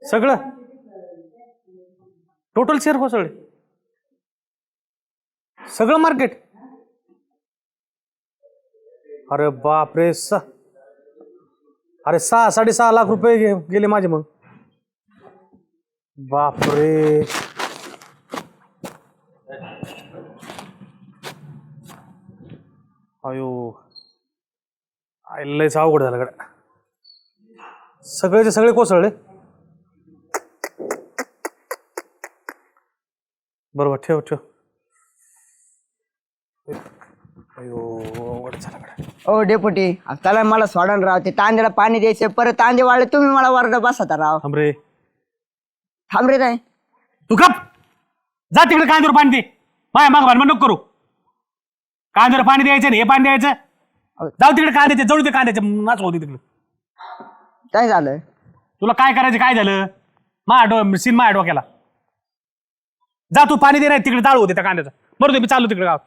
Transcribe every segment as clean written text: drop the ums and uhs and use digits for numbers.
सगळं total share कोसळले सगळं मार्केट. अरे बापरे अरे 6-6.5 लाख रुपये गेले माझे मग. बापरे अयो लयच अवघड झालं गड्या. सगळेचे सगळे कोसळले. बरोबर ठेव ठेव. अयो अवघड झालं गड्या. ओ डेपुटी चला मला सोडायला राव. ते तांदळा पाणी द्यायचे परत तांदे वाढले तुम्ही मला वरडा बसता राव. थांबरे थांबरे नाही तू गप जा तिकडे. कांद्यावर पाणी दे. माय माग भांडण नको करू. कांद्यावर पाणी द्यायचं हे पाणी द्यायचं. जाऊ तिकडे कांद्याचे जवळ ते कांद्याचे नाच होती तिकडे. काय झालं तुला काय करायचं काय झालं माझ्या डोक्याला. जा तू पाणी दे नाही तिकडे जाळू होते त्या कांद्याचं. बरोबर मी चालू तिकडे गाव.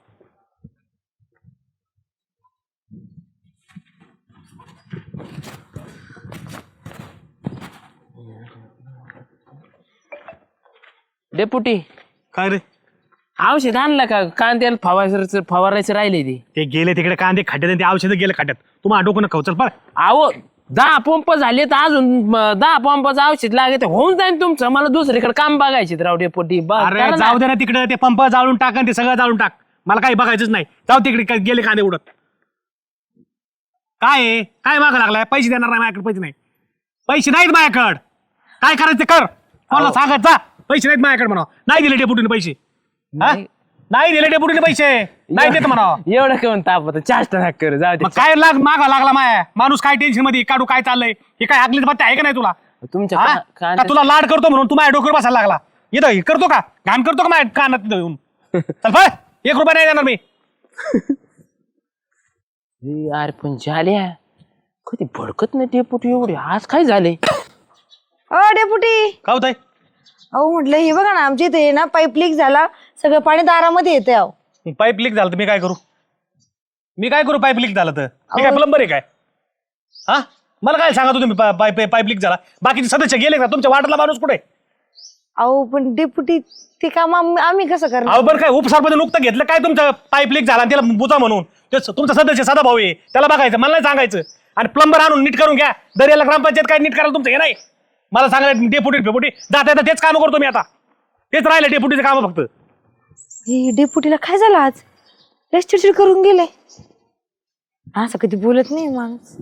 डेपुटी काय रे औषध आणलं का कांद्याला फवारायचं राहिले ते गेले तिकडे कांदे खड्ड्यात ते औषध गेले खड्ड्यात. तुम्हाला डोकं नका चल पण. अहो 10 पंप झाले तर अजून 10 पंपाचं औषध लागेल होऊन जाईल तुमचं. मला दुसरीकडे काम बघायचे राव डेपुटी. अरे जाऊ दे ना तिकडे. ते पंप जाळून टाक आणि ते सगळं जाळून टाक. मला काही बघायचंच नाही. जाऊ तिकडे गेले कांदे उडत. काय काय मागं लागलाय. पैसे देणार नाही माझ्याकडे. पैसे नाही. पैसे नाहीत माझ्याकडे. काय करायचं ते कर. मला सांगत जा. पैसे नाहीत माझ्याकडे म्हणा. नाही दिले डेपुटीने पैसे. नाही दिले डेपुटीने पैसे. नाही देत म्हणा. एवढं घेऊन तापत चाष्टा नका करू जाऊ दे. मग काय मागा लागला माया माणूस. काय टेन्शन मध्ये काढू काय चाललंय. हे काय हाकलीच बात आहे का नाही तुला. तुमच्या का तुला लाड करतो म्हणून तू माझ्या डोक्यावर बसायला लागला. येतो करतो का घाण करतो का माझ्या कानात येऊन. चल पळ. 1 रुपया नाही देणार मी. अरे पण झाल्या कधी भडकत नाही डेपुटी एवढे. आज काय झाले. अ डेपुटी का होत आहे. अहो म्हटलं हे बघा ना आमच्या इथे ना पाईप लीक झाला. सगळं पाणी दारामध्ये येते. अहो पाईप लीक झालं तर मी काय करू. मी काय करू पाईप लीक झालं तर. मी काय प्लंबर आहे काय. हा मला काय सांगा तुम्ही पाईप लीक झाला. बाकीचे सदस्य गेले का तुमच्या वाटला माणूस कुठे. अहो पण डेपुटी ते काम आम्ही कसं करणार. अहो बरं काय उपसरपंच नुकतं घेतलं काय तुमचं पाईप लीक झाला त्याला बुजा म्हणून. तुमचा सदस्य सदा भाऊ आहे त्याला बघायचं मला नाही सांगायचं. आणि प्लंबर आणून नीट करून घ्या. दर्याला ग्रामपंचायत काय नीट करायला तुमचं हे नाही. मला सांगायला डेपुटी जाता येतं तेच काम करतो मी आता. तेच राहिले डेपुटीचे काम फक्त. हे डेपुटीला काय झालं आज. लस चिडचिड करून गेले. असं कधी बोलत नाही माणूस.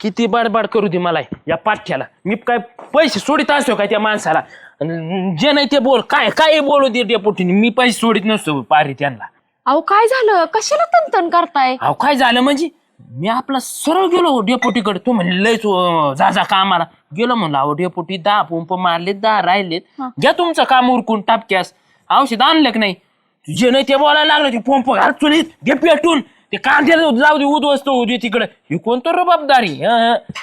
किती बडबड करू दे मला या पाठ्याला. मी काय पैसे सोडित असतो काय त्या माणसाला. जे नाही ते बोल काय काय बोलू दे डेपुटीने. मी पैसे सोडित नसतो पारी त्यांना. अहो काय झालं कशाला तनतन करताय. अहो काय झालं म्हणजे मी आपला सरळ गेलो डेपुटीकडे. तू म्हणले लयच जा कामाला गेलो म्हणलं. अहो डेपुटी 10 पंप मारलेत 10 राहिलेत. घ्या तुमचं काम उरकून टापक्यास. औषध आणलं की नाही. जे नाही ते बोलायला लागलं. ते पंप घाल चुलीत घे पेटून. ते कांद्याला जाऊ दे उद्ध्वस्त होऊ दे तिकडे. ही कोणतं रबाबदारी.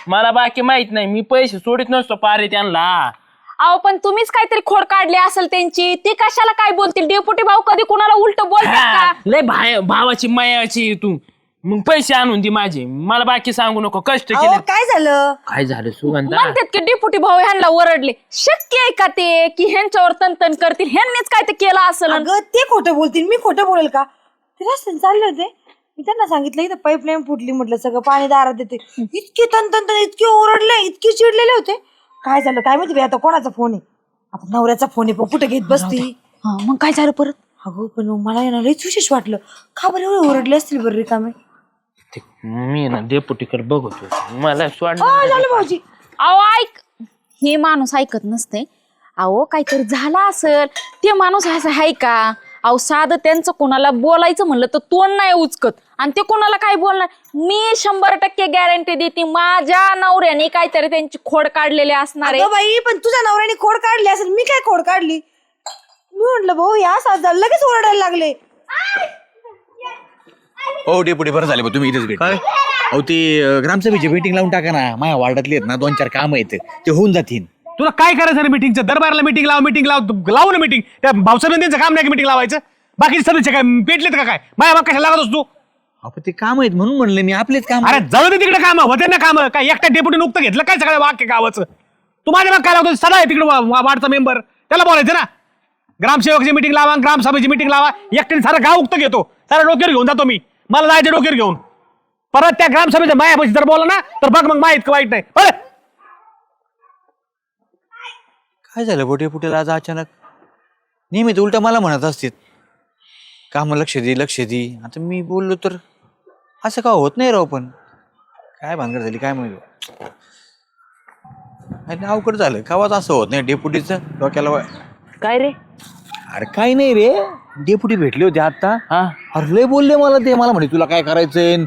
मला बाकी माहित नाही. मी पैसे सोडित नसतो पारे त्यांना. अहो पण तुम्हीच काहीतरी खोड काढली असेल त्यांची. ती कशाला काय बोलतील. डेपुटी भाऊ कधी कुणाला उलट बोलतात का. लय भावाची मायाची तू. मग पैसे आणून दे माझे. मला बाकी सांगू नको. कष्ट अहो केले. काय झालं. काय झालं सुगंधा. म्हणतात की डेपुटी भाऊ ह्यांना ओरडले. शक्य आहे का ते की ह्यांच्यावर तनतन करतील. ह्यांनीच काय ते केलं असेल. अगं ते खोटं बोलतील मी खोटं बोलेल का. ते रस्त्याने चालले होते. मी त्यांना सांगितलं इथं पाईपलाईन फुटली म्हटलं सगळं पाणी दारात येते. इतके तन इतके ओरडले इतके चिडलेले होते. काय झालं काय माहिती. आता कोणाचा फोन आहे. आता नवऱ्याचा फोन आहे. कुठे घेत बसती. हा मग काय झालं परत. अगं पण मला येणार लयच विशेष वाटलं. का बरं एवढे ओरडले असतील बरं रिकामे. मी ना डेपुटीकडे बघतो. मला झालं भाऊजी. अहो ऐक हे माणूस ऐकत नसते. अहो काहीतरी झालं असेल. ते माणूस असं आहे का. अहो साधं त्यांचं कोणाला बोलायचं म्हणलं तर तोंड नाही उचकत. आणि ते कोणाला काय बोलणार. मी 100% गॅरंटी देते माझ्या नवऱ्याने काहीतरी त्यांची खोड काढलेली असणार आहे. बाई पण तुझ्या नवऱ्याने खोड काढली असेल. मी काय खोड काढली. मी म्हटलं भाऊ या साथ लगेच ओरडायला लागले. हो डेपुटी बरं झाले तुम्ही इथेच भेट. अहो ती ग्रामसभेची मीटिंग लावून टाका ना. माझ्या वार्डातली आहेत ना 2-4 काम आहेत ते होऊन जातील. तुला काय करायचं रे मिटिंगचं. दरबारला मिटिंग लावू ना मिटिंग. त्या भाऊसाहेबांचं काम नाही की मिटिंग लावायचं. बाकीचे सदस्य काय पेटलेत का काय. माया बाप कशाला लागत असतो. आपण ते काम आहेत म्हणून म्हणले मी, आपलेच काम. अरे जाऊ दे तिकडे काम होते ना काम, काय एकट्या डेप्युटी नुकतं घेतलं काय सगळं वाक्य गावाचं? तू माझ्या मग काय लावतो? सदा आहे तिकडे वार्डचा मेंबर, त्याला बोलायचं ना. ग्रामसेवकची मिटिंग लावा, ग्रामसभेची मिटिंग लावा, एकट्याने सारं गाव उक्त घेतो, सारं डोक्यावर घेऊन जातो मी, मला जायचं डोक्यावर घेऊन. परत त्या ग्रामसभेच्या मायापाशी जर बोला ना तर बघ मग माहित वाईट नाही. बरं काय झालं बोटे पुटेला आज अचानक? नेहमी तर उलटा मला म्हणत असते काम लक्ष दे. आता मी बोललो तर असं का होत नाही राव. पण काय भानगड झाली काय माहिती, अवघड झालं. गावात असं होत नाही डेप्युटीचं डोक्याला काय रे? अरे काय नाही रे, डेप्युटी भेटले होते आता. हा अरे लय बोलले मला ते, मला म्हणे तुला काय करायचंय,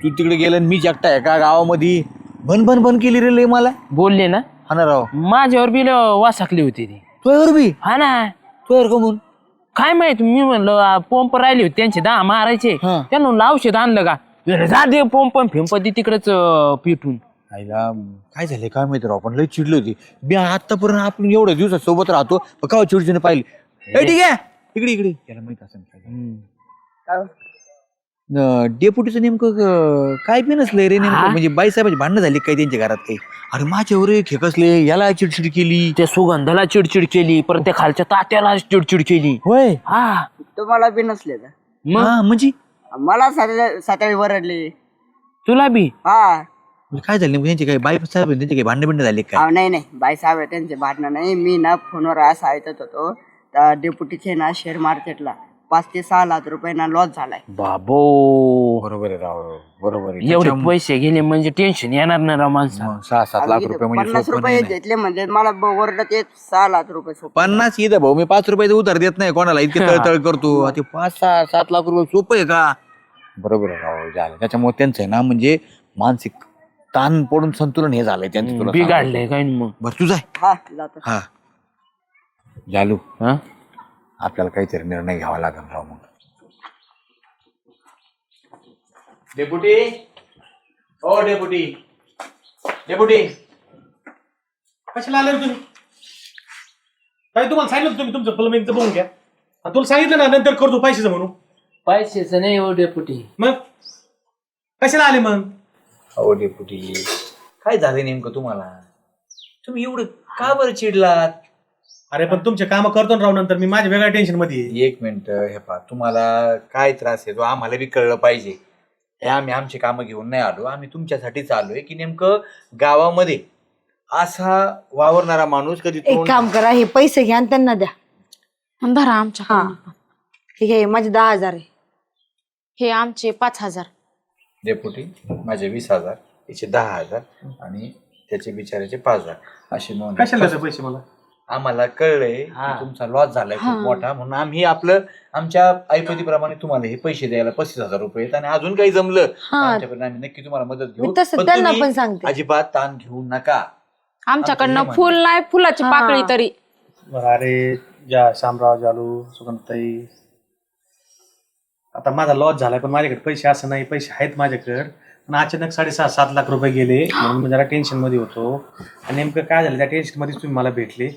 तू तिकडे गेलं मी एकटा आहे का गावामध्ये. बन केली रे लय मला. बोलले ना, हा ना राव. माझ्यावर बी वासाकली होती ती. तुझ्यावर बी? हा ना, तुझ्यावर का म्हणून? काय माहित, मी म्हणलं पंप राहिले होते त्यांचे 10 मारायचे, हा. त्यांना म्हणलं औषध आणलं का? जा दे पंप फिंपती तिकडेच पिटून. आईला काय झाले काय माहिती राव, पण लय चिडली होती. मी आतापर्यंत आपण एवढ्या दिवसात सोबत राहतो, का चिडचिडे पाहिली. ठीक आहे इकडे याला माहित असेल डेप्युटीचं नेमकं काय बी नसलंय रे नेमकं. म्हणजे बाईसाहेबांची भांडणं झाली काय त्यांच्या घरात काही. अरे माझ्यावर खेकसले, याला चिडचिड केली, त्या सुगंधाला चिडचिड केली, परत त्या खालच्या तात्याला चिडचिड केली. होय. हा तुम्हाला बी नसले का? मग हा म्हणजे मला साताळी वरडली. तुला बी? हा काय झालं नेमकं त्यांचे काही बाईसाहेब त्यांचे काही भांडण झाले काय? अहो, नाही बाई साहेब त्यांचे भांडणं नाही. मी ना फोनवर असं ऐकत होतो त्या डेप्युटीचे ना शेअर मार्केटला 5 ते 6 लाख रुपये ना लॉस झालाय. बाबो, बरोबर आहे राव, बरोबर आहे. एवढे पैसे गेले म्हणजे टेन्शन येणार ना राव माणसा. 6-7 लाख रुपये म्हणजे 50 सोपं रुपये नाही. घेतले म्हणजे मला वरडत येत 6 लाख रुपये सोपं. 50 इथं भाऊ, मी 5 रुपयाचं उधार देत नाही कोणाला, इतके तळतळ करतो. ते 5-7 लाख रुपये सोपं आहे का? बरोबर आहे राव, झालं. त्याच्यामुळे त्यांचं आहे ना म्हणजे मानसिक ताण पडून संतुलन हे झालंय त्यांचं. तुला बिघाडलंय काय मग? बरं तुझा हा जातो. हा जालू, हा आपल्याला काहीतरी निर्णय घ्यावा लागेल राव. मग डेप्युटी, ओ डेप्युटी, कशाला आले रे तुम्ही? काय तुम्हाला सांगितलं होतं तुम्ही तुमचं प्लंबिंगचं बघून घ्या, आणि तुला सांगितलं ना नंतर करतो पैशाचं म्हणून. पैशाचं नाही हो डेपुटी. मग कशाला आले मग? ओ डेप्युटी, काय झालं नेमकं तुम्हाला? तुम्ही एवढं का बरं चिडलात? अरे पण तुमचे काम करतो ना राव, नंतर मी माझ्या वेगळ्या टेन्शन मध्ये आहे. एक मिनिट, हे पहा, तुम्हाला काय त्रास आहे तो आम्हाला बी कळलं पाहिजे. हे आम्ही आमची कामं घेऊन नाही आलो, आम्ही तुमच्यासाठीच आलोय की नेमकं गावामध्ये असा वावरणारा माणूस कधी एक काम करा, हे पैसे घ्या आणि त्यांना द्या. आणि धरा आमच्या हा ठीक आहे, माझे 10,000 आहे. हे आमचे 5,000. डेप्युटी माझे 20,000, याचे 10,000 आणि त्याचे बिचाराचे 5,000 असे नोंद. कशाला द्यायचे पैसे मला? आम्हाला कळलंय की तुमचा लॉस झालाय खूप मोठा, म्हणून आम्ही आमच्या ऐपतीप्रमाणे तुम्हाला हे पैसे द्यायला 35,000 रुपये आहेत. आणि अजून काही जमलं आमच्याकडे आम्ही नक्की तुम्हाला मदत घेऊ. मी तसं पण त्यांना तुम्ही पण सांगते. अजिबात ताण घेऊ नका. आमच्याकडनं फुल नाही, फुलाची पाकळी तरी. अरे जा शामराव, जालू, सुगंधताई, आता माझा लॉस झालाय पण माझ्याकडे पैसे असं नाही, पैसे आहेत माझ्याकडे. पण अचानक 6.5-7 लाख रुपये गेले, म्हणून मी जरा टेन्शन मध्ये होतो. आणि नेमकं काय झालं, त्या टेन्शन मध्येच तुम्ही मला भेटले,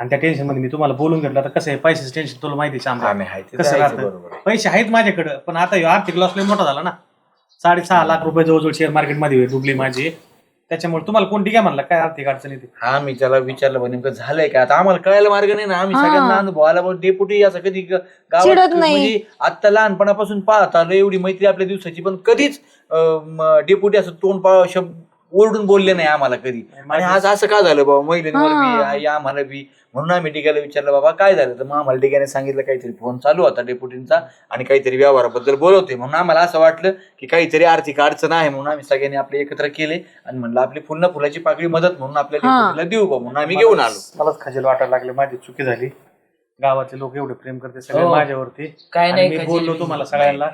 आणि त्या टेन्शन मध्ये मी तुम्हाला बोलून घेतलं. आता कसं आहे, पैशाचं टेन्शन तुला माहिती आहे शामराव कसं राहतं. पैसे आहेत माझ्याकडे, पण आता ह्यो आर्थिक लॉस लय मोठा झाला ना. 6.5 लाख रुपये जवळजवळ शेअर मार्केटमध्ये डुबली माझी. त्याच्यामुळे तुम्हाला कोण ठीक आहे म्हणलं काय आर्थिक अडचण येते. हा मी त्याला विचारलं पण नेमकं झालंय का, आता आम्हाला कळायला मार्ग नाही ना. आम्ही सगळ्यांना अनुभव आला, पण डेप्युटी असं कधी गावात चिडत नाही. म्हणजे आता लहानपणापासून पाहत आलो, एवढी मैत्री आपल्या दिवसाची, पण कधीच डेप्युटी असं तोंड शब्द ओरडून बोलले नाही आम्हाला कधी. आणि आज असं का झालं बाबा, महिलांवर बी आम्हाला बी, म्हणून आम्ही डिग्याला विचारलं बाबा काय झालं. तर मग आम्हाला डिग्याने सांगितलं काहीतरी फोन चालू होता डेप्युटींचा आणि काहीतरी व्यवहाराबद्दल बोलवते. म्हणून आम्हाला असं वाटलं की काहीतरी आर्थिक अडचण आहे, म्हणून आम्ही सगळ्यांनी आपले एकत्र केले आणि म्हणलं आपली फुलाची पाकळी मदत म्हणून आपल्या डेप्युटीला देऊ बा, म्हणून आम्ही घेऊन आलो. मलाच खजेल वाटायला लागले, माझी चुकी झाली. गावातले लोक एवढे प्रेम करते सगळे माझ्यावरती. काय आणि नाही मी खजेल. बोललो तुम्हाला सगळ्यांना,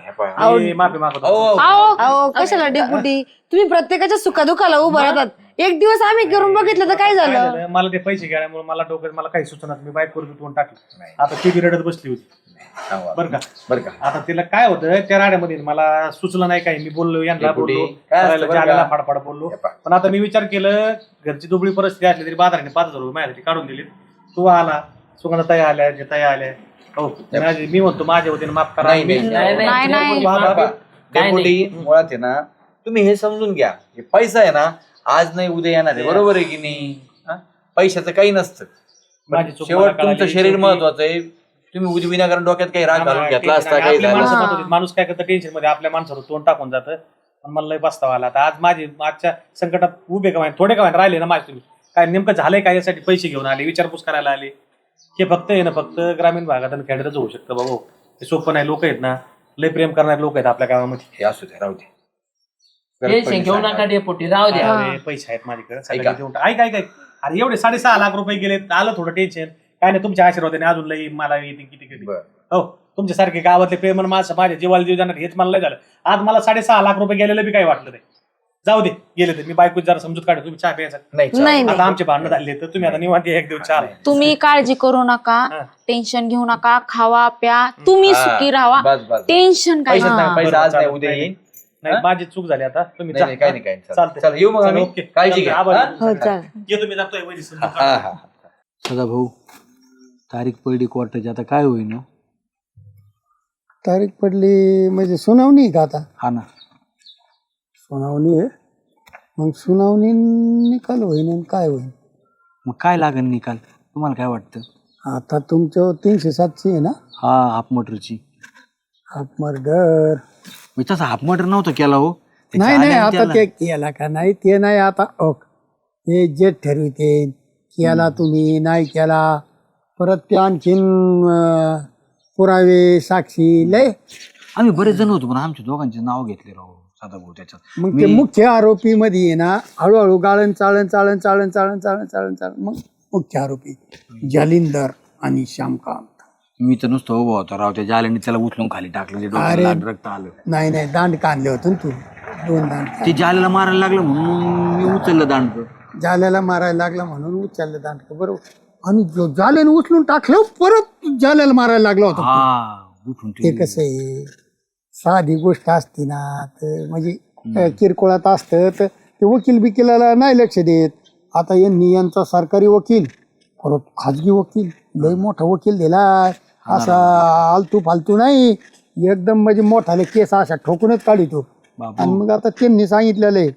मी माफी मागतो. अहो कशाला डेपुटी, तुम्ही प्रत्येकाच्या सुखादुखाला उभं राहतात. एक दिवस आम्ही करून बघितलं तर काय काय झालं? झालं, मला ते पैसे गेल्यामुळे मला डोक्यात मला काही सुचणार, मी बाईक करून तोंड टाकलं. आता ती बी रडत बसली होती बरं का. आता तिला काय होतं, त्या राड्यामध्ये मला सुचलं नाही काही. मी बोललो यांना, बोललो जाल्याला फाडफाड बोललो. पण आता मी विचार केलं, घरची दुबळी परिस्थिती असली तरी बाजाराने 5,000 रुपये माझ्यासाठी काढून दिले. तू आला, सुगंधताई आल्या, ताई आल्या. हो मी म्हणतो माझ्या वतीने माफ करा. नाही. बाबा, काय नाही. डेपुटी मुळात आहे ना, तुम्ही हे समजून घ्या, हे पैसा आहे ना आज नाही उद्या येणार आहे, बरोबर आहे की नाही? हा? पैशाचं काही नसतं. माझी चूक शेवट मला तुमचं कळाली. शरीर शेवटी- महत्वाचं आहे. तुम्ही उद्या विनाकारण डोक्यात काही राग घालून घेतला असता, काही आपल्या झालं माणसं असतं. म्हणत होते, माणूस काय करतं टेन्शन मध्ये आपल्या माणसावर तोंड टाकून जातं. पण मला लय पस्तावा आला. आता आज आजच्या संकटात उभे का थोडे का राहिले ना माझे तुम्ही, काय नेमकं झालंय काय यासाठी पैसे घेऊन आले, विचारपूस करायला आले. हे फक्त आहे ना, फक्त ग्रामीण भागात आणि खेड्यातच होऊ शकतं बाबा. हे सोपं नाही. लोक आहेत ना, लय प्रेम करणारे लोक आहेत आपल्या गावामध्ये. हे असू द्या, राहू द्या. टेन्शन घेऊ नका डेपुटी, राहू द्या. अरे पैसे आहेत माझ्याकडे सगळे ऐका. देऊन टाक. ऐक अरे एवढे 6.5 लाख रुपये गेले, आलं थोडं टेन्शन. काय नाही, तुमच्या आशीर्वादाने अजून लई मला येते किती बरं. हो. तुमच्यासारखे गावातले प्रेम माझ्या जीवाला जीव जाणार हेच मला लय झालं. आज मला 6.5 लाख रुपये गेलेलं बी काही वाटलं नाही. जाऊ दे, गेले तर मी बायको जरा समजूत काढतो. तुम्ही चहा प्यायचा. नाही चालेल. आता आमचे भांडण झाले तर तुम्ही आता निवांत एक दिवस चहा. तुम्ही काळजी करू नका, हा. टेन्शन घेऊ नका, खावा प्या, तुम्ही हा, सुखी राहा, बस, बस. टेन्शन काय पैशात नाही, पैसा आज नाही उद्या नाही, येईल. नाही माझी चूक झाली आता. तुम्ही नाही, नाही, काही नाही, काही नाही. चालतंय. चला, येऊ मग आम्ही. ओके. काळजी घ्या. आभार. हा? हो चाल येतो मी, जातोय वहिनी समजूत हा, काढतो. हा. सदा भाऊ, तारीख पडली कोर्टाची, आता काय होईन हो? तारीख पडली म्हणजे सुनावणी आहे का आता? हा ना. सुनावणी आहे, मग सुनावणी निकाल होईन आणि काय होईन. मग काय लागेल निकाल, तुम्हाला काय वाटतं? आता तुमचं 307 आहे ना, हा, हाफ मटरची. Half murder. म्हणजे तसा हाफ मटर नव्हता केला हो. त्याच्या नाही नाही, आल्यानं आता त्याला- ते केला का नाही ते नाही. आता ते जे ठरविते केला तुम्ही नाही केला, परत ते आणखीन पुरावे साक्षी लय. आम्ही बरेच जण होतो पण आमच्या दोघांचे नाव घेतले राव सदा भाऊ त्याच्यात. मग ते मुख्य आरोपी मध्ये आहे ना, हळूहळू गाळण चाळण चाळण चाळण चाळण चाळण चाळण चाळण मग मुख्य आरोपी जालिंदर आणि श्यामकांत. मी तर नुसतं उभा होतो राव, त्या जाल्याने त्याला उचलून खाली टाकलं, ते डोक्याला रक्त आलं. नाही नाही, दांड काढले होते ना तू, 2 दांड. ते जाल्याला मारायला लागलं म्हणून मी उचललं दांड. जाल्याला मारायला लागला म्हणून उचललं दांड, बरोबर. आणि जो जाल्याने उचलून टाकलं परत जाल्याला मारायला लागला होता. हा, उठून ते कसं आहे, साधी गोष्ट असती ना तर म्हणजे किरकोळात असतं तर ते वकील बिकिलाला नाही लक्ष देत. आता यांचा सरकारी वकील परत खाजगी वकील, लय मोठा वकील दिलाय, असा आलतू फालतू नाही, एकदम म्हणजे मोठाले केस अशा ठोकूनच काढितो. आणि मग आता त्यांनी सांगितलेलं आहे,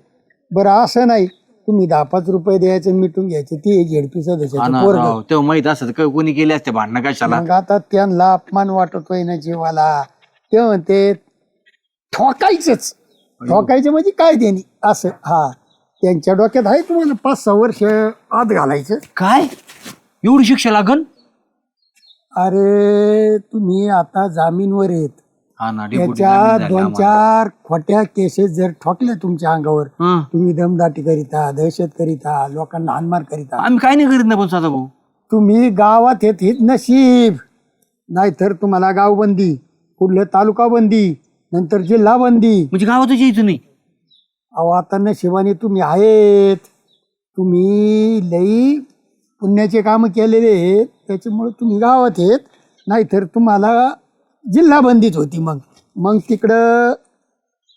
बरं असं नाही तुम्ही 10-5 रुपये द्यायचे आणि मिटून घ्यायचे, ती झेडपी सदस्याचं पोरगं. तेव्हा माहित असत कोणी केले असते भांडणं कशाला. मग आता त्यांना अपमान वाटतोय ना जीवाला, ते म्हणते ठोकायचंच. ठोकायचं म्हणजे काय त्यांनी असं. हा, त्यांच्या डोक्यात आहे तुम्हाला 5-6 वर्ष आत घालायचं. काय एवढी शिक्षा लागन? अरे तुम्ही आता जामीनवर येत, हा ना, डेपुटी त्याच्या जामीन झाले 2-4 खोट्या केसेस जर ठोकल्या तुमच्या अंगावर, आम्हाला. तुम्ही दमदाटी करिता, दहशत करिता, लोकांना हानमार करिता, आम्ही काय नाही करीत ना पण सदा भाऊ. तुम्ही गावात येत हित नशीब, नाहीतर तुम्हाला गावबंदी, पुढलं तालुका बंदी, नंतर जिल्हा बंदी. म्हणजे गावातच यायचं नाही. अहो आता नशिबाने तुम्ही आहेत, तुम्ही लई पुण्याचे काम केलेले आहेत त्याच्यामुळे तुम्ही गावात येत, नाहीतर तुम्हाला जिल्हा बंदीच होती. मग तिकडं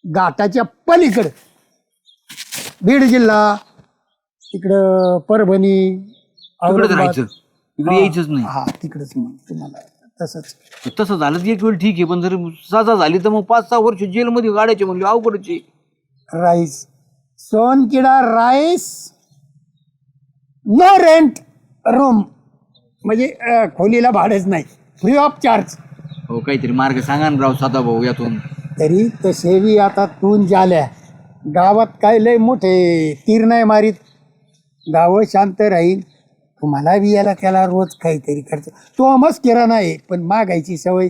घाटाच्या पलीकडं बीड जिल्हा, तिकडं परभणी, तिकडे औरंगाबाद. राहायचं, इकडे यायचंच नाही. हा तिकडंच मग तुम्हाला तसंच. तसं झालं तर एक वेळ ठीक आहे, पण जर सजा झाली तर मग 5-6 वर्ष जेलमध्ये गाडायचे म्हणजे अवघडचे. राईस, सोनकिडा राईस, नो रेंट रूम, म्हणजे खोलीला भाडंच नाही, फ्री ऑफ चार्ज. हो, काहीतरी मार्ग सांगा ना राव सदा भाऊ यातून. तरी तसेही आता तून झाल्या गावात काय लय मोठे तीर नाही मारीत, गावं शांत राहील. तुम्हाला बी याला त्याला रोज काहीतरी खर्च, तो मस्त किरा नाही, पण मागायची सवय,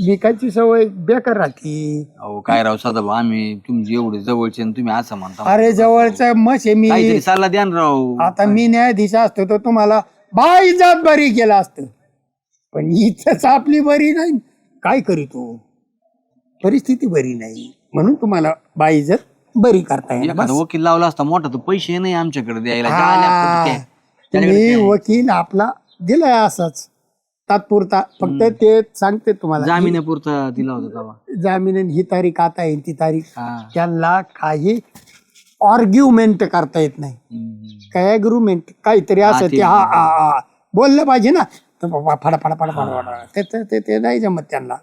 विकायची सवय बेकार राहते. अहो काय राव सदा भाऊ, आम्ही तुमचे एवढे जवळचे आणि तुम्ही असं म्हणता. अरे जवळचा मस आहे मी. काहीतरी सल्ला द्या ना राव. आता मी न्यायाधीश असतो तर तुम्हाला बाईजात बरी केलं असतं, पण इथंच आपली बरी नाही. काय करीतो, परिस्थिती बरी नाही म्हणून तुम्हाला बाईजात बरी करता येईल. एखादा वकील लावला असता मोठा, तर पैसे नाही आमच्याकडे द्यायला. तुम्ही वकील आपला दिलाय असाच तात्पुरता, फक्त ते सांगते तुम्हाला जामिनापुरता दिला होता तेव्हा. जामीन ही तारीख आता येईल ती तारीख. हा. त्यांना काही आर्ग्युमेंट करता येत नाही. काय अग्रुमेंट काहीतरी असं ते हा हा हा बोललं पाहिजे ना, तर बाबा फडा फडा फडा फडा फडा ते नाही जमत त्यांना.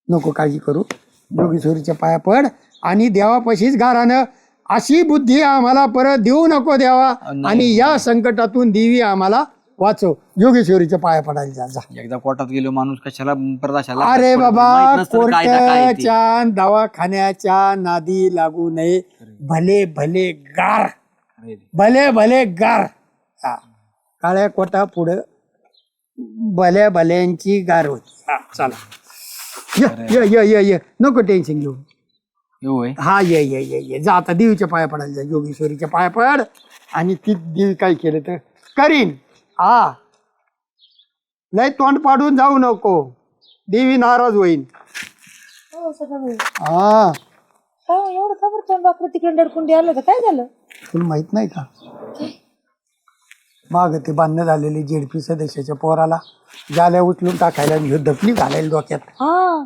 नको काळजी करू, योगेश्वरीच्या पाया पड आणि देवापाशीच गारानं अशी बुद्धी आम्हाला परत देऊ नको देवा आणि या संकटातून देवी आम्हाला वाचव. योगेश्वरीच्या पाया पडायला जा, जा. एकदा कोर्टात गेलो माणूस कशाला प्रदाशाला अरे बाबा माहित नसतं कायदा काय आहे ते. कोर्टाच्या दवाखान्याच्या नादी लागू नये. भले भले गार, भले भले गार. हा. काळ्या कोटा पुढं भल्या भल्यांची गार होती. हा, चला ये ये ये ये ये नको टेन्शन घेऊ. येऊ होय. हा ये ये ये ये जा आता देवीच्या पाया पडायला जा. योगेश्वरीच्या पाया पड आणि ती देवी काय केलं तर करीन. हा लय तोंड पाडून जाऊ नको, देवी नाराज होईल. हो सगळं हा एवढं खबर बापरे तिकडे डरकुंडी आलं तर काय झालं? तुला माहित नाही का माग ते बांधणं झालेली जेडपी सदस्याच्या पोराला जाल्या उचलून टाकायला आणि दफनी घालायला डोक्यात. हा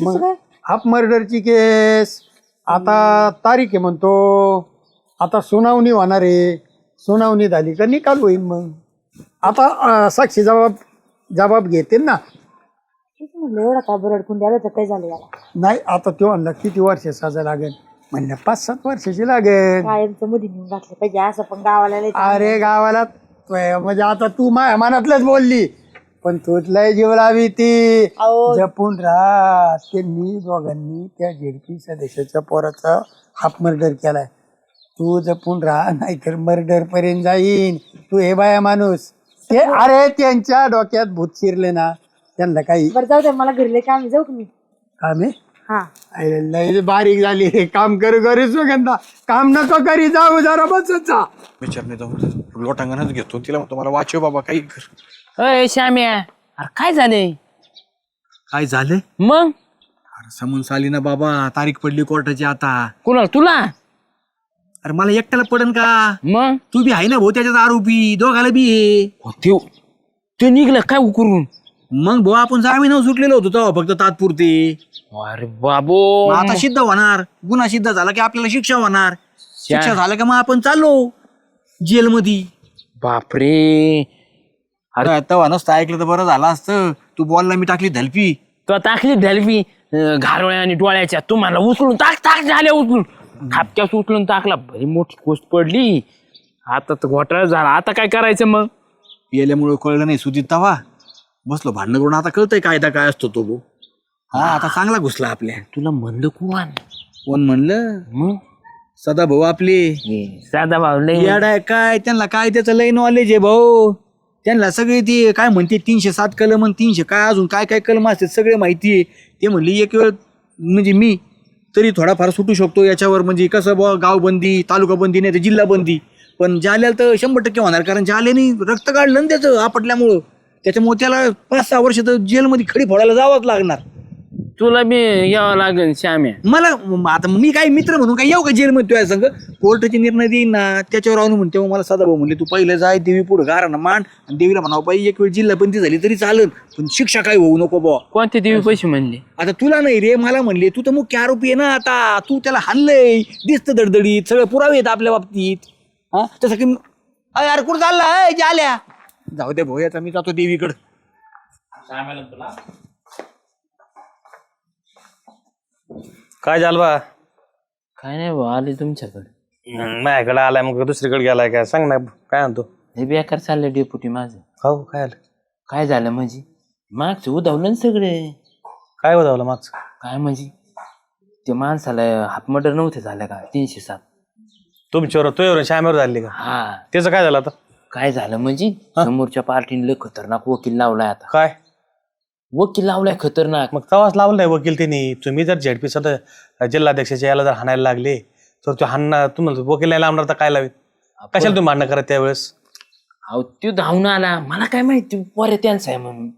मग हाफ मर्डरची केस आता तारीख आहे म्हणतो. आता सुनावणी होणार आहे. सुनावणी झाली का निकाल होईल. मग आता साक्षी जबाब घेतील ना. तेच म्हणलं एवढा का रडकुंडी आलं तर काय झालं याला? नाही आता तो म्हणला किती वर्ष सजा लागेल. म्हणलं 5-7 वर्षाची लागेल. कायमचं मध्ये नेऊन घातलं पाहिजे असं पण गावाला लय अरे गावाला म्हणजे आता तू माझ्या मनातलंच बोलली पण तूच लय जीव लावी ती. अहो. जपून राहा. त्यांनी दोघांनी त्या जेडपी सदस्याच्या पोराचा हाफ मर्डर केलाय. तू जपून राहा नाहीतर मर्डर पर्यंत जाईन. तू हे बाया माणूस ते अरे त्यांच्या डोक्यात भूत शिरले ना त्यांना काही बरं जाऊ दे मला घरी काम जाऊ का मी? काम आहे. हा अरे लय बारीक झाली रे. काम करू सुगंधा. काम नको करी जाऊ जरा बसत जा. विचारणे जाऊन लोटांगणच घेतो तिला म्हणतो मला वाचव बाबा काही कर. अय श्याम्या, अरे काय झाले काय झालं मग? अरे समन्स आली ना बाबा, तारीख पडली कोर्टाची आता. कुणाला तुला? अरे मला एकट्याला पडन का? मग तू बी आहे ना भाऊ त्याच्यात आरोपी. दोघाला बी आहे. ते निघलं काय करून? मग भाऊ आपण जामीन सुटलेलो होतो तेव्हा फक्त तात्पुरते. अरे बाबो, मग आता सिद्ध होणार. गुन्हा सिद्ध झाला की आपल्याला शिक्षा होणार. शिक्षा झालं का मग आपण चाललो जेलमध्ये. बापरे. अरे तेव्हा नसतं ऐकलं तर बरं झालं असतं. तू बॉलला मी टाकली धलपी. तो टाकली ढलपी घारोळ्या आणि डोळ्याच्या. तुम्हाला उचलून टाक झाल्या उचलून खापक्यास उचलून टाकला. भरी मोठी गोष्ट पडली. आता तर घोटाळा झाला. आता काय करायचं मग? पिल्यामुळे कळलं नाही सुजित तवा. बसलो भांडण करून. आता कळतंय कायदा काय असतो तो भाऊ. हा आता चांगला घुसला आपल्या. तुला म्हणलं कोण म्हणलं? मग सदा भाऊ आपले साधा भाऊ लय येडाय काय. त्यांना काय त्याचं लय नॉलेज आहे भाऊ. त्यांना सगळे ते काय म्हणते 307 कलम आणि 300 काय अजून काय काय कलम असते सगळे माहिती आहे. ते म्हणले एक वेळ म्हणजे मी तरी थोडाफार सुटू शकतो याच्यावर. म्हणजे कसं बुवा गावबंदी तालुका बंदी नाही तर जिल्हा बंदी. पण जाल्याला तर 100% होणार. कारण जाल्याने रक्त काढलं ना त्याचं आपटल्यामुळं. त्याच्यामुळे त्याला 5-6 वर्ष तर जेलमध्ये खडी फोडायला जावंच लागणार. तुला बी यावं लागेल श्याम्या. मला आता मी काय मित्र म्हणून काय येऊ का जेलमध्ये तुझ्या संग? कोर्टाचे निर्णय देईन ना त्याच्यावर आणून म्हणते. मला सदा भाऊ म्हणले तू पहिलं जाय देवी पुढे गारानं मान आणि देवीला म्हणावं बाई एक वेळ जिल्हा बंदी झाली तरी चालेल पण शिक्षा काय होऊ नको बुवा. कोणते देवी पैसे म्हणले? आता तुला नाही रे मला म्हणले. तू तर मुख्य आरोपी आहे ना. आता तू त्याला हाणलंय दिसतं दडदडीत. सगळे पुरावे आहेत आपल्या बाबतीत. हा तसं की अरे कुठं चालला जाल्या. जाऊ दे भाऊ आता मी जातो देवीकडं. काय झालं बा? काय नाही भाऊ आले तुमच्याकडे. माझ्याकडे आलाय मग दुसरीकडे गेलाय काय सांग ना. काय म्हणतो? हे बेकार चाललंय डेपुटी माझं. हो काय आलं? काय झालं म्हणजे? मागचं उधावलं ना सगळे. काय बदवलं मागचं? काय म्हणजे ते माणसाला हाफ मर्डर नव्हते झालं का 307? तुमच्यावर तुझ्यावर श्यामेवर झाली का? हा. त्याचं काय झालं आता? काय झालं म्हणजे समोरच्या पार्टीने लय खतरनाक वकील लावलाय. आता काय वकील लावलाय खतरनाक. मग तवाच लावलं नाही वकील त्यांनी. तुम्ही जर झेडपी सध्या जिल्हाध्यक्षाच्या याला जर हाणायला लागले तर तो हाणणार. तुम्हाला वकील नाही लावणार तर काय लावेल? कशाला तुम्ही भांडणं करत त्यावेळेस? अहो तो धावून आला. मला काय माहिती पोरे त्यांचा आहे म्हणून.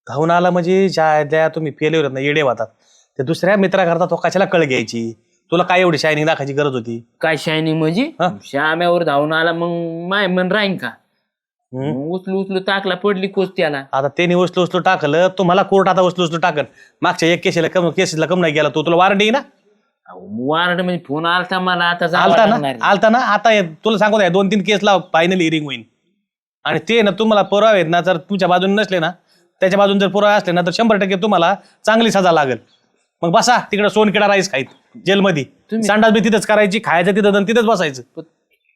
धावून आला म्हणजे ज्या तुम्ही पेले होत ना येडे वाहतात ते दुसऱ्या मित्राकरता तो कशाला कळ घ्यायची? तुला काय एवढी शायनिंग दाखवायची गरज होती? काय शायनिंग म्हणजे? श्याम्यावर धावून आला मग माय मन राहीन का? उचलू टाकला पडली कोच त्याला. आता त्यांनी उचलू टाकलं. तुम्हाला कोर्ट आता उचलू टाकल. मागच्या एक केसेसला कम नाही गेला तो. तुला वॉरंट आहे ना? वारंट म्हणजे फोन आलता मला. आता आलता ना. आता तुला सांगतो 2-3 केसला फायनल हिअरिंग होईल. आणि ते ना तुम्हाला पुरावे आहेत ना जर तुमच्या बाजूने नसले ना त्याच्या बाजून जर पुरावे असले ना तर 100% तुम्हाला चांगली सजा लागेल. मग बसा तिकडे सोनकिडा राईस खाईत जेलमध्ये. संडास बी तिथंच करायची, खायचं तिथं आणि तिथंच बसायचं.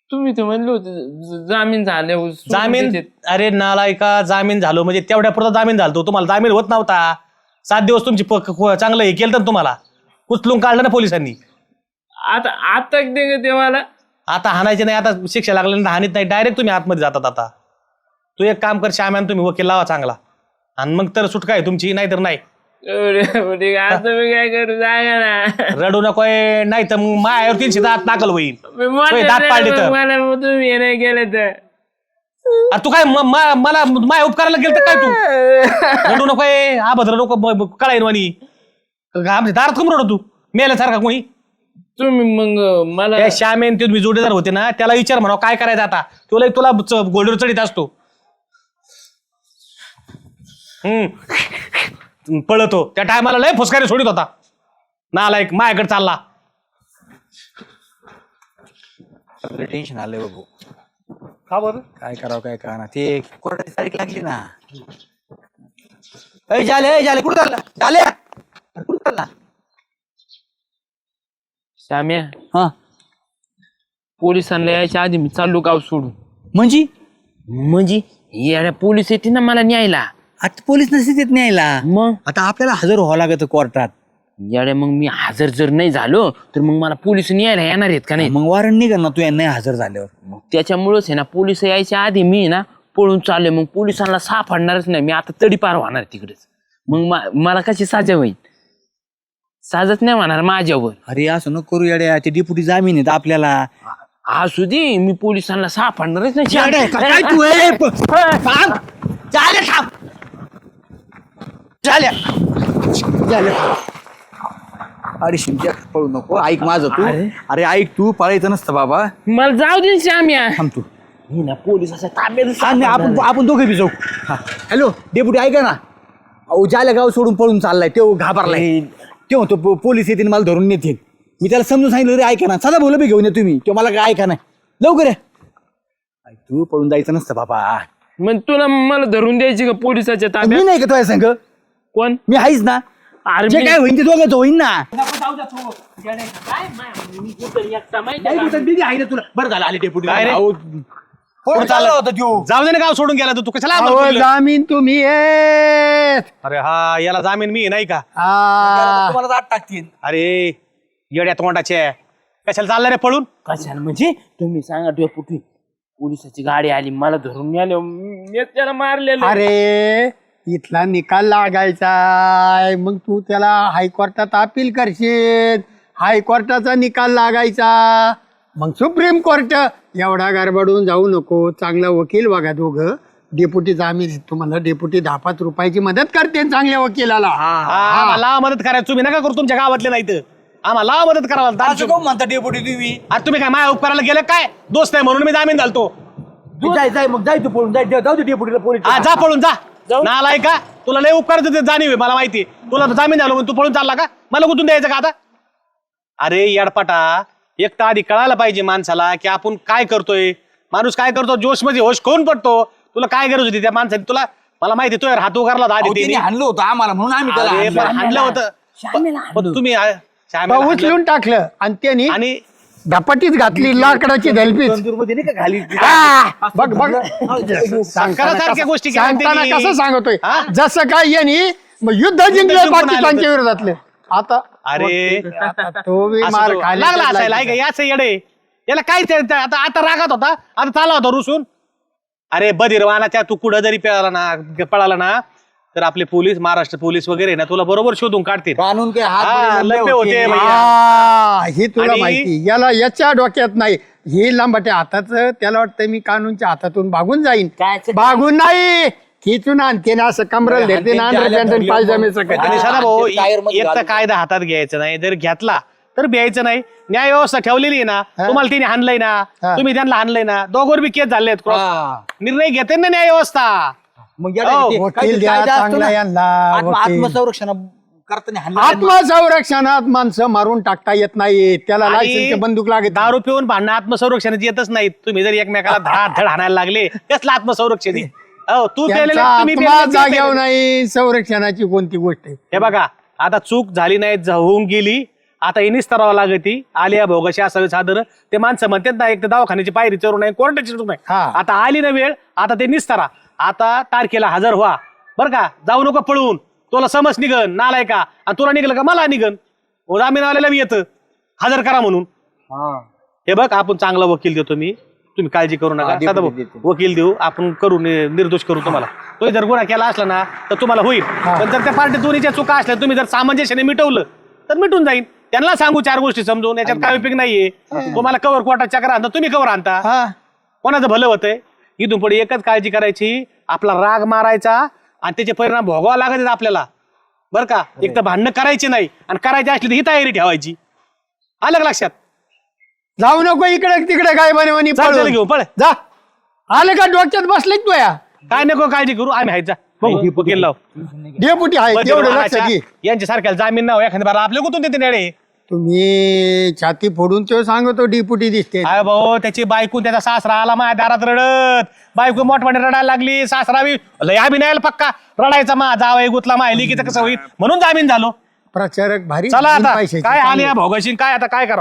तुम्ही तर म्हणले होते जामीन झाले जामीन? अरे नालायका, जामीन झालो म्हणजे तेवढ्या पुरता जामीन झालतो. तुम्हाला जामीन होत नव्हता. 7 दिवस तुमची चांगलं हे केलं तर तुम्हाला उचलून काढलं ना पोलिसांनी. आता ते मला आता हाणायचे नाही, आता शिक्षा लागल्यानंतर हानीत नाही, डायरेक्ट तुम्ही आतमध्ये जातात. आता तू एक काम कर श्याम्यान, तुम्ही वकील लावा चांगला आणि मग तर सुटका आहे तुमची, नाही तर नाही. आता मी काय करू, जागा ना. रडू नको नाही तर मग मायावर 300 दात दाखल होईल. दात पाडले तर मला तुम्ही हे नाही केलं तर तू काय मला माया उपकाराला गेलं तर काय तू रडू नको आभद्र नको कळाईन वाणी. आमच्या दारात कम रडू तू मेल्यासारखा कोणी. तुम्ही मग मला त्या श्यामेन ते तुम्ही जोडीदार होते ना, त्याला विचार म्हणावं काय करायचं आता. तुला गोल्डर चढीत असतो. पळतो त्या टायमाला लय फुसकारे सोडित होता. नालायक माझ्याकडे चालला. टेन्शन आलंय बाबू. का बरं? काय करावं काय कळना. ते कोर्टाची तारीख लागली ना. झाले कुठं चालला? झाले कुठं चालला? श्याम्या, हा पोलिसांना यायच्या आधी मी चाललो गाव सोडून. म्हणजे येड्या पोलीस येते ना मला न्यायला. आता पोलीस नसते न्यायला. मग आता आपल्याला हजर व्हावं लागत कोर्टात. येड्या मग मी हजर जर नाही झालो तर मग मला पोलीस न्यायला येणार आहेत का नाही. मग वॉरंट निघाल ना तू नाही हजर झाल्यावर. मग त्याच्यामुळेच आहे ना, पोलिस यायच्या आधी मी ना पळून चालले. मग पोलिसांना सापडणारच नाही मी. आता तडीपार होणार तिकडेच. मग मला कशी साजा होईल? साजच नाही होणार माझ्यावर. अरे असं नको करू येड्या. ते डेप्युटी जामीन आहेत आपल्याला. असू दे, मी पोलिसांना सापडणारच येड्या, काय नाही. तू अरे शिमक्या पळू नको. ऐक माझं तू. अरे ऐक तू, पळायचं नसतं बाबा. मला जाऊ दे श्याम्या. थांब तू. मी ना पोलिसाच्या ताब्यात आपण दोघे बी जाऊ. हॅलो डेप्युटी ऐका ना. अहो ज्याला गाव सोडून पळून चाललाय तो घाबरलाय. ते म्हणतो पोलीस येतील मला धरून नेतील. मी त्याला समजून सांगितलं रे ऐका ना. साधा बोल बी घेऊन ये तुम्ही. तो मला काय ऐका नाही. लवकर या. तू पळून जायचं नसतं बाबा. मग तुला मला धरून द्यायची का पोलिसाच्या मी ताब्यात? नाही का तुझ्या संग? कोण? मी आहेच ना. अरे जे काय होईन ते दोघं होईन ना. बरं झालं आले डेप्युटी. काय रे? कुठं चालला होता त्यो? जाऊ दे ना, गाव सोडून गेला तर तू कशाला आम्हाला अहो, बोललं? जामीन तुम्ही येत. अरे हा याला जामीन मी नाही का? तुम्हाला जात टाकतील. अरे येड्या तोंडाचे कशाला चालला रे पळून? कशाला म्हणजे? तुम्ही सांगा डेपुटी, पोलिसाची गाडी आली मला धरून न्याले, मी त्याला मारलेलं. अरे इथला निकाल लागायचा मग तू त्याला हायकोर्टात अपील करशील. हायकोर्टाचा निकाल लागायचा मग सुप्रीम कोर्ट. एवढा गडबडून जाऊ नको. चांगला वकील बघा दोघं. डेप्युटी जामीन तुम्हाला डेप्युटी 10-5 रुपयाची मदत करते चांगल्या वकिलाला. आम्हाला मदत करायचं तुम्ही नका करू. तुमच्या गावातले नाही तर आम्हाला मदत करायला. असं काहून म्हणता डेप्युटी तुम्ही? आता तुम्ही काय माझ्या उपकाराला गेले काय? दोस्त आहे म्हणून मी जामीन झालतो. जाय मग जाय तू पळून जाय. जाऊ दे डेप्युटीला पोलीस. हा जा पळून जा. नालाय का? तुला लय उपकार जाणीव आहे मला माहिती. तुला जामीन झालो म्हणून तू पळून चालला का? मला कुठून द्यायचं का आता? अरे येडपाटा, एक तर आधी कळायला पाहिजे माणसाला की आपण काय करतोय. माणूस काय करतो जोश मध्ये होश कोण पडतो. तुला काय गरज होती त्या माणसाने? तुला मला माहिती तुझ्या हात उगारला होता आधी अहो, त्यांनी हाणलं होतं आम्हाला म्हणून आम्ही त्याला अरे, हाणलं. पण हाणलं होतं. पण तुम्ही श्यामेला हाणलं. उचलून टाकलं आणि त्यांनी आणि धपाटीच घातली लाकडाची धलपीच. तंदूरमध्ये नाही का खाली? बघ बघ सारख्या गोष्टी केल्या सांगताना त्यांनी. कसं सांगतोय हा? जसं काय यांनी युद्ध जिंकलं पाकिस्तानच्या विरोधातलं. आता अरे तो बी असं मार तो खायला लागला असायला आहे का? याच येडे याला काय आता आता रागात होता. आता चालला होता रुसून. अरे बदिरवानाच्या तू कुठं जरी पळाला ना तर आपले पोलीस, महाराष्ट्र पोलीस वगैरे ना तुला बरोबर शोधून काढतील. कानून काय हा, हात लपे होते भैया. ही तुला आणि- माहिती. याला याच्या डोक्यात नाही. ही लांबाट्या हाताचं त्याला वाटतं मी कानूनच्या हातातून भागून जाईन. भागून नाही खिचून आणते ना असं कमरल धरते ना पायजामे आणि सदा भाऊ एक तर कायदा हातात घ्यायचा नाही. जर घेतला तर भ्यायचं नाही. न्याय व्यवस्था ठेवलेली आहे ना. तुम्हाला तिने हाणलंय ना, तुम्ही त्यांना हाणलंय ना. दोघांवर बी केस झालेत. निर्णय घेते ना न्याय व्यवस्था. मग वकील द्या चांगला यांना. आत्मसंरक्षण करताना हाणलं. आत्मसंरक्षणात माणसं मारून टाकता येत नाही. त्याला आणि लायसन्सची बंदूक लागत. दारू पिऊन भांडणं आत्मसंरक्षणाची येतच नाहीत. तुम्ही जर एकमेकाला धड हाणायला लागले कसलं आत्मसंरक्षण आहे? हो तू त्यांचा पेलेलं, तुम्ही आत्मा पेलेलं, ते जाग्यावर पेलेलं. नाही. संरक्षणाची कोणती गोष्ट आहे? हे बघा आता चूक झाली नाही होऊन गेली, आता हे निस्तरावं लागती. आलिया भोगाशी असावे सादर. ते माणसं म्हणतात ना, एक तर दवाखान्याची पायरी चढू नाही, कोर्टाची चढू नाही. हा. आता आली ना वेळ, आता ते निस्तरा. आता तारखेला हजर व्हा बरं का, जाऊ नको पळून. तुला समज निघन नालाय का, आणि तुला निघलं का मला निघन. जामीन आलेला मी येतं हजर करा म्हणून. हे बघ, आपण चांगला वकील देतो मी, तुम्ही काळजी करू नका. साधा भाऊ, वकील देऊ आपण, करू निर्दोष करू तुम्हाला. तो जर गुन्हा केला असला ना तर तुम्हाला होईल. पण जर त्या पार्टी दोन्हीच्या चुका असल्या, तुम्ही जर सामंजस्याने मिटवलं तर मिटून जाईल. त्यांना सांगू 4 गोष्टी समजून, याच्यात काय उपयोग नाहीये. तुम्हाला कवर कोर्टात चक्र आणता, तुम्ही कवर आणता. कोणाचं भलं होतंय. इथून पुढे एकच काळजी करायची, आपला राग मारायचा आणि त्याचे परिणाम भोगावा लागत आपल्याला बरं का. एक तर भांडणं करायची नाही, आणि करायची असली तर ही तयारी ठेवायची. आलं का लक्षात. जाऊ नको इकडे तिकडे काय बने चल, चल घेऊ पळ. जा आले का डोक्यात बसले तू या काय नको काळजी करू, आम्ही आहेत. जा बघू वकील लाव. डेपुटी आहे तेवढं लक्षात घे. यांच्या सारख्या जामीन नाव एखाद्या बारा आपल्या कुठून देते नेडे. तुम्ही छाती फोडून तो सांगतो डेपुटी दिसते. अरे भाऊ, त्याची बायको त्याचा सासरा आला माझ्या दारात रडत. बायको मोठमोठे रडायला लागली. सासरा बी लय अभिनयाला पक्का रडायचा. जावई गुतला माहिली की कसं होईल म्हणून जामीन झालो. प्रचारक भारी चला आता पैशाचे काय चांगले. आले भोगाशी काय आता काय करावं.